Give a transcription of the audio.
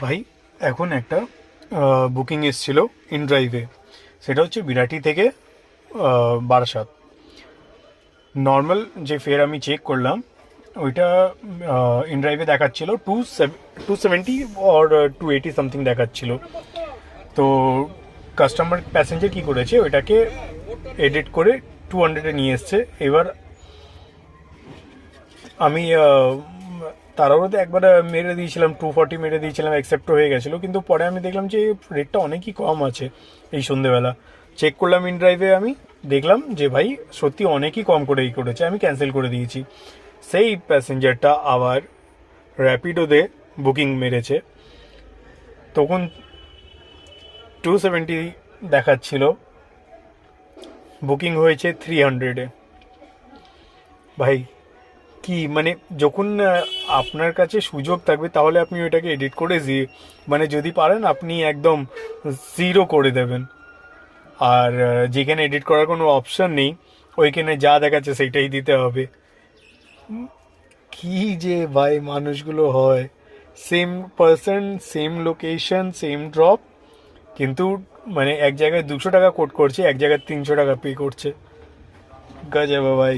ভাই এখন একটা বুকিং এসছিল ইন ড্রাইভে, সেটা হচ্ছে বিরাটি থেকে বারাসাত। নর্মাল যে ফেয়ার আমি চেক করলাম ওইটা ইন ড্রাইভে দেখাচ্ছিল 270 অর 280 সামথিং দেখাচ্ছিল। তো কাস্টমার প্যাসেঞ্জার কি করেছে, ওইটাকে এডিট করে 200-এ নিয়ে এসছে। এবার আমি তাড়াহুড়োতে একবার মেরে দিয়েছিলাম, 240 মেরে দিয়েছিলাম, অ্যাকসেপ্ট হয়ে গেছিলো। কিন্তু পরে আমি দেখলাম যে রেটটা অনেকই কম আছে। এই সন্ধেবেলা চেক করলাম ইন ড্রাইভে, আমি দেখলাম যে ভাই সত্যি অনেকই কম করেই করেছে। আমি ক্যান্সেল করে দিয়েছি। সেই প্যাসেঞ্জারটা আবার র্যাপিডোতে বুকিং মেরেছে, তখন 270 দেখাচ্ছিল, বুকিং হয়েছে 300-এ। ভাই কি মানে, যখন আপনার কাছে সুযোগ থাকবে তাহলে আপনি ওইটাকে এডিট করে মানে যদি পারেন আপনি একদম জিরো করে দেবেন। আর যেখানে এডিট করার কোনো অপশন নেই, ওইখানে যা দেখাচ্ছে সেইটাই দিতে হবে। কি যে ভাই মানুষগুলো হয়, same person, same location, same drop, কিন্তু মানে এক জায়গায় 200 টাকা কোট করছে, এক জায়গায় 300 টাকা পে করছে। গজব ভাই।